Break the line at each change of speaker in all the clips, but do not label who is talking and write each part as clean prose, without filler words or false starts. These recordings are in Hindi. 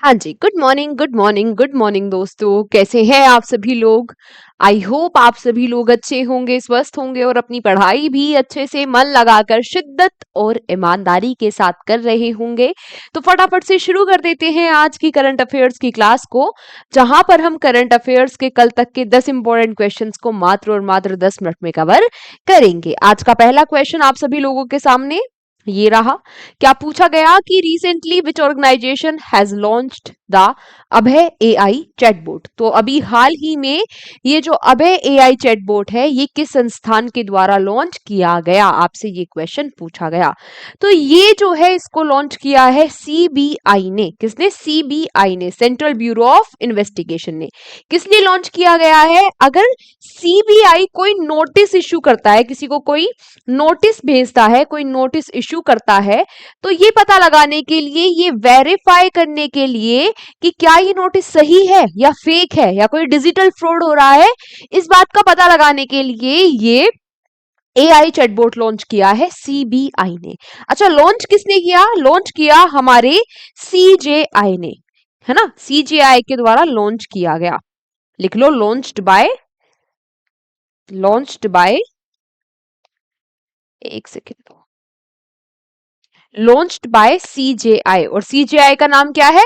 हाँ जी, good morning, good morning, good morning दोस्तों। कैसे हैं आप सभी लोग? आई होप आप सभी लोग अच्छे होंगे, स्वस्थ होंगे और अपनी पढ़ाई भी अच्छे से मन लगाकर शिद्दत और ईमानदारी के साथ कर रहे होंगे। तो फटाफट से शुरू कर देते हैं आज की करंट अफेयर्स की क्लास को, जहां पर हम करंट अफेयर्स के कल तक के 10 इंपॉर्टेंट क्वेश्चंस को मात्र और मात्र 10 मिनट में कवर करेंगे। आज का पहला क्वेश्चन आप सभी लोगों के सामने ये रहा। क्या पूछा गया कि recently which organization has launched the Abhay AI chatbot. तो अभी हाल ही में ये जो अभय एआई चैटबॉट है ये किस संस्थान के द्वारा लॉन्च किया गया, आपसे ये क्वेश्चन पूछा गया। तो ये जो है इसको लॉन्च किया है सीबीआई ने। किसने? सीबीआई ने, सेंट्रल ब्यूरो ऑफ इन्वेस्टिगेशन ने। किस लिए लॉन्च किया गया है? अगर सीबीआई कोई नोटिस इशू करता है, किसी को कोई नोटिस भेजता है, कोई नोटिस इशू करता है, तो ये पता लगाने के लिए, ये वेरीफाई करने के लिए कि क्या ये नोटिस सही है या फेक है या कोई डिजिटल फ्रॉड हो रहा है, इस बात का पता लगाने के लिए ये एआई चैटबॉट लॉन्च किया है सीबीआई ने। अच्छा, लॉन्च किसने किया? लॉन्च किया हमारे सीजेआई ने, है ना। सीजेआई के द्वारा लॉन्च किया गया। लिख लो, लॉन्च्ड बाय एक सेकेंड, लॉन्च्ड बाय सीजेआई। और सीजेआई का नाम क्या है?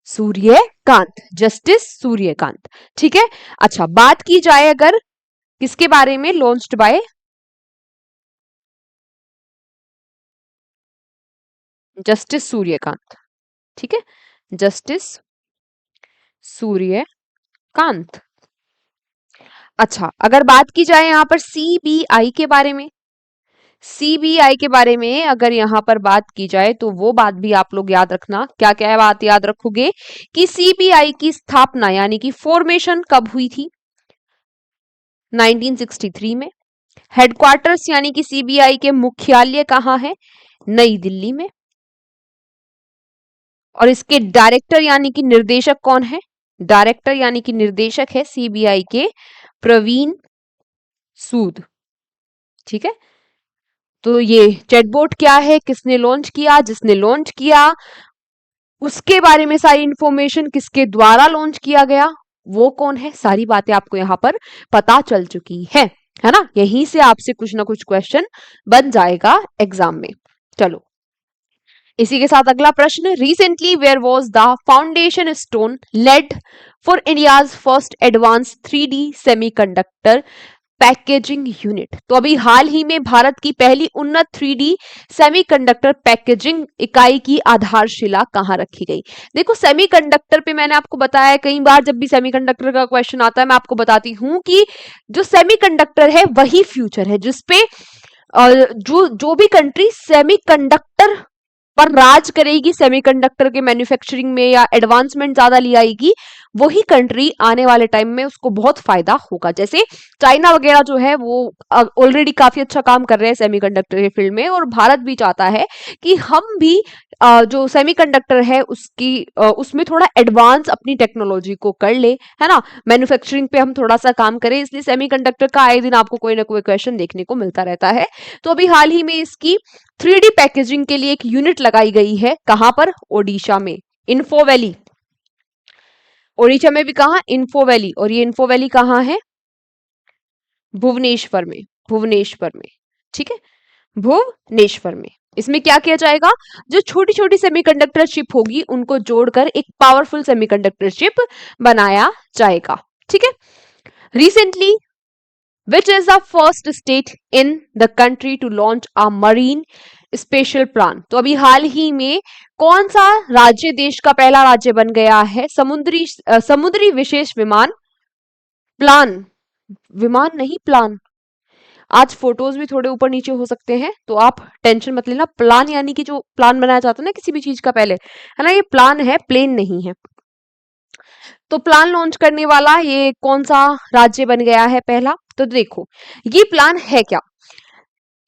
सूर्यकांत, जस्टिस सूर्यकांत। ठीक है। अच्छा, बात की जाए अगर किसके बारे में, लॉन्च्ड बाय जस्टिस सूर्यकांत। ठीक है, जस्टिस सूर्यकांत। अच्छा, अगर बात की जाए यहां पर सीबीआई के बारे में, सीबीआई के बारे में अगर यहां पर बात की जाए तो वो बात भी आप लोग याद रखना। क्या क्या बात याद रखोगे कि सीबीआई की स्थापना यानी कि फॉर्मेशन कब हुई थी? 1963 में। हेडक्वार्टर्स यानी कि सीबीआई के मुख्यालय कहां है? नई दिल्ली में। और इसके डायरेक्टर यानी कि निर्देशक कौन है? डायरेक्टर यानी कि निर्देशक है सीबीआई के प्रवीण सूद। ठीक है। तो ये चैटबॉट क्या है, किसने लॉन्च किया? जिसने लॉन्च किया उसके बारे में सारी इंफॉर्मेशन, किसके द्वारा लॉन्च किया गया, वो कौन है, सारी बातें आपको यहां पर पता चल चुकी है ना। यहीं से आपसे कुछ ना कुछ क्वेश्चन बन जाएगा एग्जाम में। चलो, इसी के साथ अगला प्रश्न, recently where was the foundation stone laid for India's first advance 3D semiconductor packaging unit. तो अभी हाल ही में भारत की पहली उन्नत 3D सेमीकंडक्टर पैकेजिंग इकाई की आधारशिला कहां रखी गई? देखो, सेमीकंडक्टर पे मैंने आपको बताया कई बार, जब भी सेमीकंडक्टर का क्वेश्चन आता है मैं आपको बताती हूं कि जो सेमीकंडक्टर है वही फ्यूचर है, जिसपे जो जो भी कंट्री सेमीकंडक्टर पर राज करेगी, सेमीकंडक्टर के मैन्युफैक्चरिंग में या एडवांसमेंट ज्यादा ले आएगी, वही कंट्री आने वाले टाइम में उसको बहुत फायदा होगा। जैसे चाइना वगैरह जो है वो ऑलरेडी काफी अच्छा काम कर रहे हैं सेमीकंडक्टर के फील्ड में, और भारत भी चाहता है कि हम भी जो सेमीकंडक्टर है उसमें थोड़ा एडवांस अपनी टेक्नोलॉजी को कर ले, है ना। मैन्युफैक्चरिंग पे हम थोड़ा सा काम करें, इसलिए सेमीकंडक्टर का आए दिन आपको कोई ना कोई क्वेश्चन देखने को मिलता रहता है। तो अभी हाल ही में इसकी 3D पैकेजिंग के लिए एक यूनिट लगाई गई है। कहां पर? ओडिशा में, इन्फो वैली। ओडिशा में भी कहा? Info valley. और ये इन्फो वैली कहां है? भुवनेश्वर में, भुवनेश्वर में। ठीक है, भुवनेश्वर में। इसमें क्या किया जाएगा? जो छोटी छोटी सेमीकंडक्टर चिप होगी उनको जोड़कर एक पावरफुल सेमीकंडक्टर चिप बनाया जाएगा। ठीक है। Recently which is the first state in the country to launch a marine special plan. तो अभी हाल ही में कौन सा राज्य देश का पहला राज्य बन गया है समुद्री विशेष विमान प्लान, विमान नहीं प्लान। आज फोटोज भी थोड़े ऊपर नीचे हो सकते हैं, तो आप टेंशन मत लेना। प्लान यानी कि जो प्लान बनाया जाता है ना किसी भी चीज का पहले, है ना, ये प्लान है, प्लेन नहीं है। तो प्लान लॉन्च करने वाला ये कौन सा राज्य बन गया है पहला? तो देखो, ये प्लान है क्या?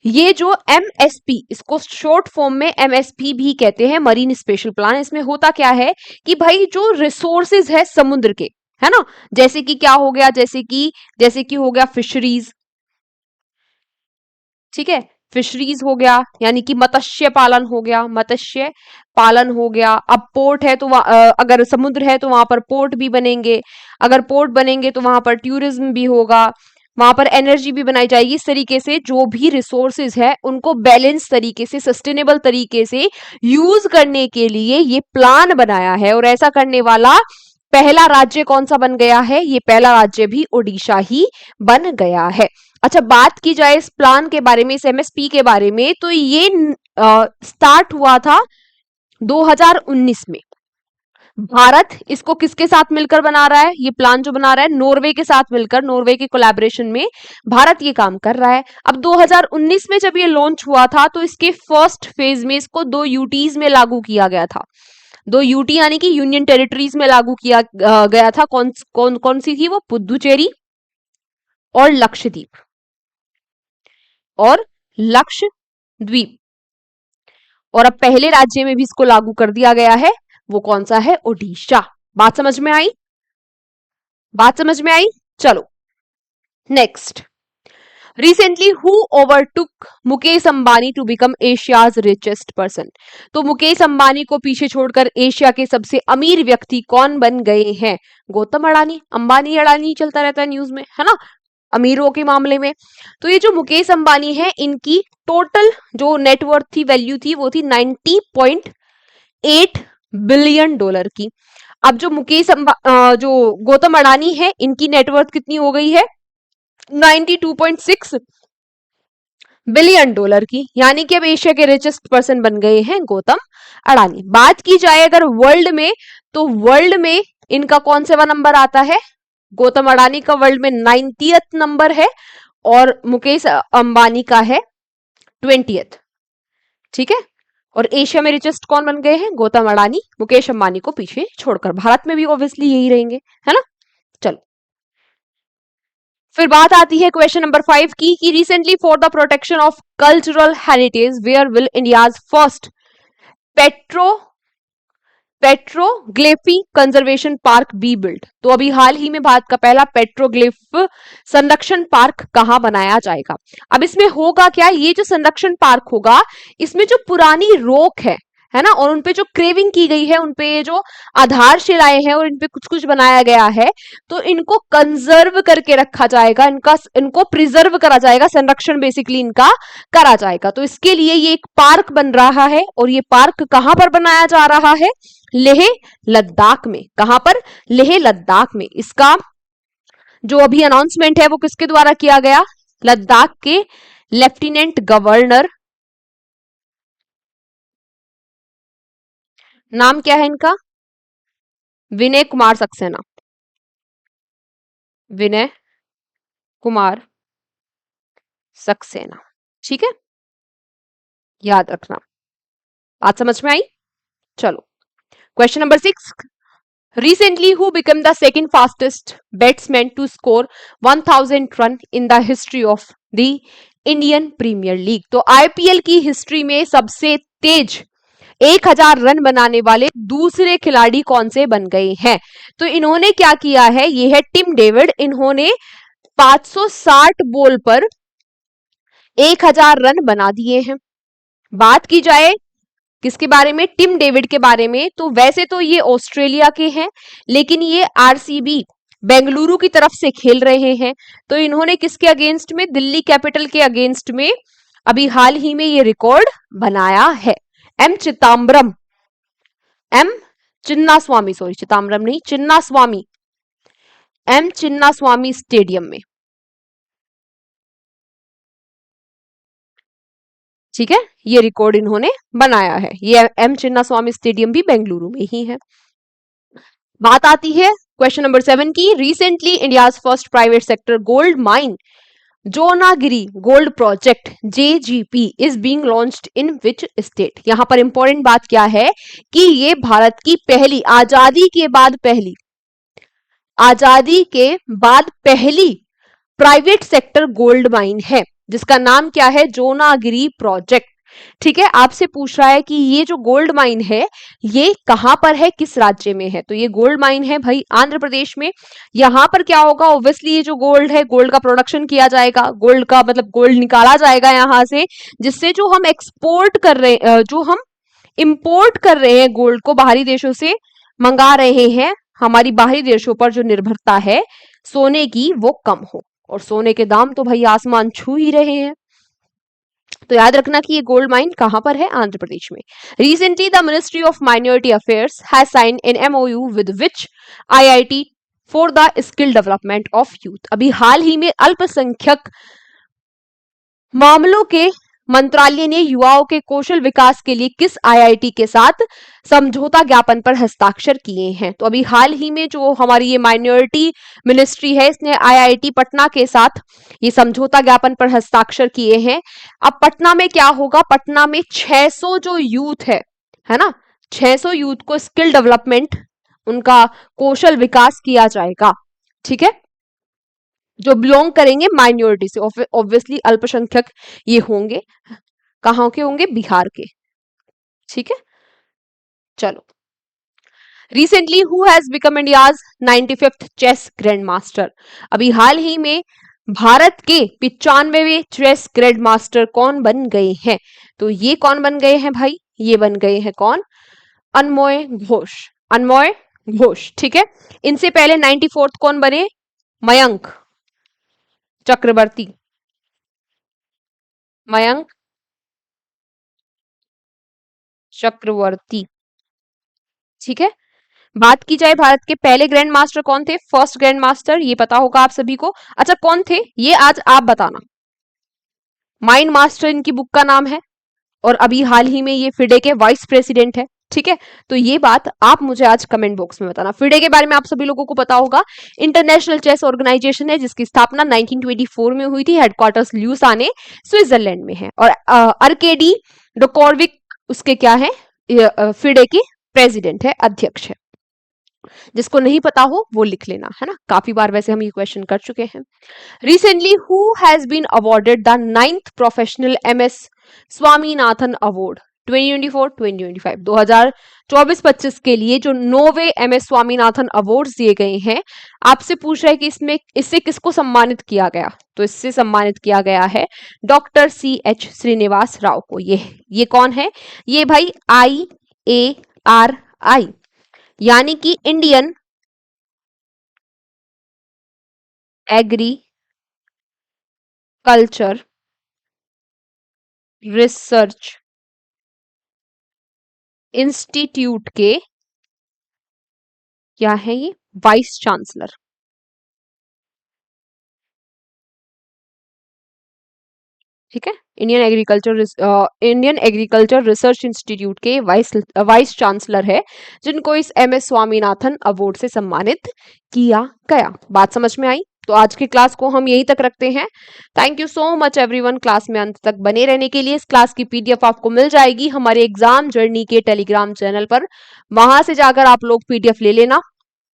ये जो एमएसपी, इसको शॉर्ट फॉर्म में एमएसपी भी कहते हैं, मरीन स्पेशल प्लान। इसमें होता क्या है कि भाई जो रिसोर्सेज है समुद्र के, है ना, जैसे कि क्या हो गया, जैसे कि हो गया फिशरीज, ठीक है, फिशरीज हो गया, यानी कि मत्स्य पालन हो गया, मत्स्य पालन हो गया। अब पोर्ट है तो अगर समुद्र है तो वहां पर पोर्ट भी बनेंगे, अगर पोर्ट बनेंगे तो वहां पर टूरिज्म भी होगा, वहां पर एनर्जी भी बनाई जाएगी। इस तरीके से जो भी रिसोर्सेज है उनको बैलेंस तरीके से, सस्टेनेबल तरीके से यूज करने के लिए ये प्लान बनाया है। और ऐसा करने वाला पहला राज्य कौन सा बन गया है? ये पहला राज्य भी ओडिशा ही बन गया है। अच्छा, बात की जाए इस प्लान के बारे में, इस एमएसपी के बारे में, तो ये स्टार्ट हुआ था 2019 में। भारत इसको किसके साथ मिलकर बना रहा है? ये प्लान जो बना रहा है नॉर्वे के साथ मिलकर, नॉर्वे के कोलैबोरेशन में भारत ये काम कर रहा है। अब 2019 में जब ये लॉन्च हुआ था तो इसके फर्स्ट फेज में इसको 2 यूटीज में लागू किया गया था। 2 यूटी यानी कि यूनियन टेरिटरीज में लागू किया गया था। कौन कौन कौन सी थी वो? पुदुचेरी और लक्षद्वीप, और लक्षद्वीप। और अब पहले राज्य में भी इसको लागू कर दिया गया है, वो कौन सा है? ओडिशा। बात समझ में आई? बात समझ में आई? चलो next. Recently who overtook Mukesh Ambani to become Asia's richest person? तो मुकेश अंबानी को पीछे छोड़कर एशिया के सबसे अमीर व्यक्ति कौन बन गए हैं? गौतम अडानी। अंबानी अडानी चलता रहता है न्यूज में, है ना, अमीरों के मामले में। तो ये जो मुकेश अंबानी है, इनकी टोटल जो नेटवर्थ थी, वैल्यू थी, वो थी 90.8 बिलियन डॉलर की। अब जो जो गौतम अडानी है, इनकी नेटवर्थ कितनी हो गई है? 92.6 बिलियन डॉलर की, यानी कि अब एशिया के रिचेस्ट पर्सन बन गए हैं गौतम अडानी। बात की जाए अगर वर्ल्ड में, तो वर्ल्ड में इनका कौन सा नंबर आता है? गौतम अडानी का वर्ल्ड में 90th नंबर है और मुकेश अंबानी का है 20th। ठीक है, और एशिया में रिचेस्ट कौन बन गए हैं? गौतम अडानी, मुकेश अंबानी को पीछे छोड़कर। भारत में भी ऑब्वियसली यही रहेंगे, है ना। चलो, फिर बात आती है क्वेश्चन नंबर 5 की, कि recently for the protection of cultural heritage where will India's first petroglyph conservation park be build? तो अभी हाल ही में भारत का पहला पेट्रोग्लिफ संरक्षण पार्क कहां बनाया जाएगा? अब इसमें होगा क्या? ये जो संरक्षण पार्क होगा, इसमें जो पुरानी रोक है ना, और उनपे जो क्रेविंग की गई है, उनपे ये जो आधारशिलाएं हैं और इनपे कुछ कुछ बनाया गया है, तो इनको कंजर्व करके रखा जाएगा, इनको प्रिजर्व करा जाएगा, संरक्षण बेसिकली इनका करा जाएगा। तो इसके लिए ये एक पार्क बन रहा है, और ये पार्क कहां पर बनाया जा रहा है? लेह लद्दाख में। कहां पर? लेह लद्दाख में। इसका जो अभी अनाउंसमेंट है वो किसके द्वारा किया गया? लद्दाख के लेफ्टिनेंट गवर्नर, नाम क्या है इनका? विनय कुमार सक्सेना। विनय कुमार सक्सेना, ठीक है, याद रखना। बात समझ में आई? चलो, question number 6। Recently, who became the second fastest batsman to score 1000 run in the history of the Indian Premier League? तो IPL की हिस्ट्री में सबसे तेज 1000 रन बनाने वाले दूसरे खिलाड़ी कौन से बन गए हैं? तो इन्होंने क्या किया है? ये है टिम डेविड। इन्होंने 560 बॉल पर 1000 रन बना दिए हैं। बात की जाए किसके बारे में? टिम डेविड के बारे में। तो वैसे तो ये ऑस्ट्रेलिया के हैं, लेकिन ये आरसीबी बेंगलुरु की तरफ से खेल रहे हैं। तो इन्होंने किसके अगेंस्ट में? दिल्ली कैपिटल के अगेंस्ट में अभी हाल ही में ये रिकॉर्ड बनाया है। एम चिन्नास्वामी, सॉरी चिदम्बरम नहीं, चिन्नास्वामी, एम चिन्नास्वामी स्टेडियम में। ठीक है, ये रिकॉर्ड इन्होंने बनाया है। ये एम चिन्नास्वामी स्टेडियम भी बेंगलुरु में ही है। बात आती है क्वेश्चन नंबर 7 की। Recently India's first private sector gold mine Jonnagiri gold project JGP is being launched in which state? यहां पर इंपॉर्टेंट बात क्या है कि ये भारत की पहली, आजादी के बाद पहली प्राइवेट सेक्टर गोल्ड माइन है, जिसका नाम क्या है? जोनागिरी प्रोजेक्ट। ठीक है, आपसे पूछ रहा है कि ये जो गोल्ड माइन है ये कहां पर है, किस राज्य में है। तो ये गोल्ड माइन है भाई आंध्र प्रदेश में। यहां पर क्या होगा, ऑब्वियसली ये जो गोल्ड है, गोल्ड का प्रोडक्शन किया जाएगा, गोल्ड का मतलब गोल्ड निकाला जाएगा यहां से, जिससे जो हम एक्सपोर्ट कर रहे जो हम इंपोर्ट कर रहे हैं गोल्ड को बाहरी देशों से मंगा रहे हैं, हमारी बाहरी देशों पर जो निर्भरता है सोने की वो कम हो। और सोने के दाम तो भाई आसमान छू ही रहे हैं। तो याद रखना कि ये गोल्ड माइन कहां पर है, आंध्र प्रदेश में। Recently the ministry of minority affairs has sign an MOU with which IIT for the skill development of youth. अभी हाल ही में अल्पसंख्यक मामलों के मंत्रालय ने युवाओं के कौशल विकास के लिए किस आईआईटी के साथ समझौता ज्ञापन पर हस्ताक्षर किए हैं। तो अभी हाल ही में जो हमारी ये माइनॉरिटी मिनिस्ट्री है इसने आईआईटी पटना के साथ ये समझौता ज्ञापन पर हस्ताक्षर किए हैं। अब पटना में क्या होगा, पटना में 600 जो यूथ है ना, 600 यूथ को स्किल डेवलपमेंट, उनका कौशल विकास किया जाएगा। ठीक है, जो बिलोंग करेंगे माइनॉरिटी से, ऑब्वियसली अल्पसंख्यक ये होंगे, कहाँ के होंगे, बिहार के। ठीक है, चलो। Recently who has become India's 95th chess grandmaster. अभी हाल ही में भारत के 95वें चेस ग्रैंड मास्टर कौन बन गए हैं। तो ये कौन बन गए हैं भाई, ये बन गए हैं कौन, अनमोय घोष, अनमोय घोष। ठीक है, इनसे पहले 94th कौन बने, मयंक चक्रवर्ती, मयंक चक्रवर्ती। ठीक है, बात की जाए भारत के पहले ग्रैंड मास्टर कौन थे, फर्स्ट ग्रैंड मास्टर, ये पता होगा आप सभी को। अच्छा कौन थे ये आज आप बताना। माइंड मास्टर इनकी बुक का नाम है, और अभी हाल ही में ये फिडे के वाइस प्रेसिडेंट है। ठीक है, तो ये बात आप मुझे आज कमेंट बॉक्स में बताना। फिडे के बारे में आप सभी लोगों को पता होगा, इंटरनेशनल चेस ऑर्गेनाइजेशन है जिसकी स्थापना 1924 में हुई थी, हेडक्वार्टर्स ल्यूसाने स्विट्जरलैंड में है। और अर्केडी डोकोरविक उसके क्या है, फिडे की प्रेसिडेंट है, अध्यक्ष है। जिसको नहीं पता हो वो लिख लेना, है ना, काफी बार वैसे हम ये क्वेश्चन कर चुके हैं। Recently who has been awarded the 9th professional MS Swaminathan award 2024-2025, 2024-25 के लिए जो 9वें एमएस स्वामीनाथन अवार्ड्स दिए गए हैं। आपसे पूछ रहा है कि इसमें इससे किसको सम्मानित किया गया, तो इससे सम्मानित किया गया है डॉक्टर CH श्रीनिवास राव को। ये कौन है, ये भाई IARI यानी कि इंडियन एग्रीकल्चर रिसर्च इंस्टीट्यूट के क्या है, ये वाइस चांसलर। ठीक है, इंडियन एग्रीकल्चर रिसर्च इंस्टीट्यूट के वाइस चांसलर है, जिनको इस MS स्वामीनाथन अवार्ड से सम्मानित किया गया। बात समझ में आई। तो आज की क्लास को हम यहीं तक रखते हैं। Thank you so much everyone, class में अंत तक बने रहने के लिए। इस क्लास की PDF आपको मिल जाएगी हमारे एग्जाम जर्नी के टेलीग्राम चैनल पर, वहां से जाकर आप लोग PDF ले लेना।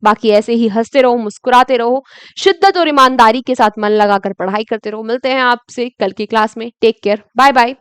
बाकी ऐसे ही हंसते रहो, मुस्कुराते रहो, शिद्दत और ईमानदारी के साथ मन लगाकर पढ़ाई करते रहो। मिलते हैं आपसे कल की क्लास में। Take care, bye bye.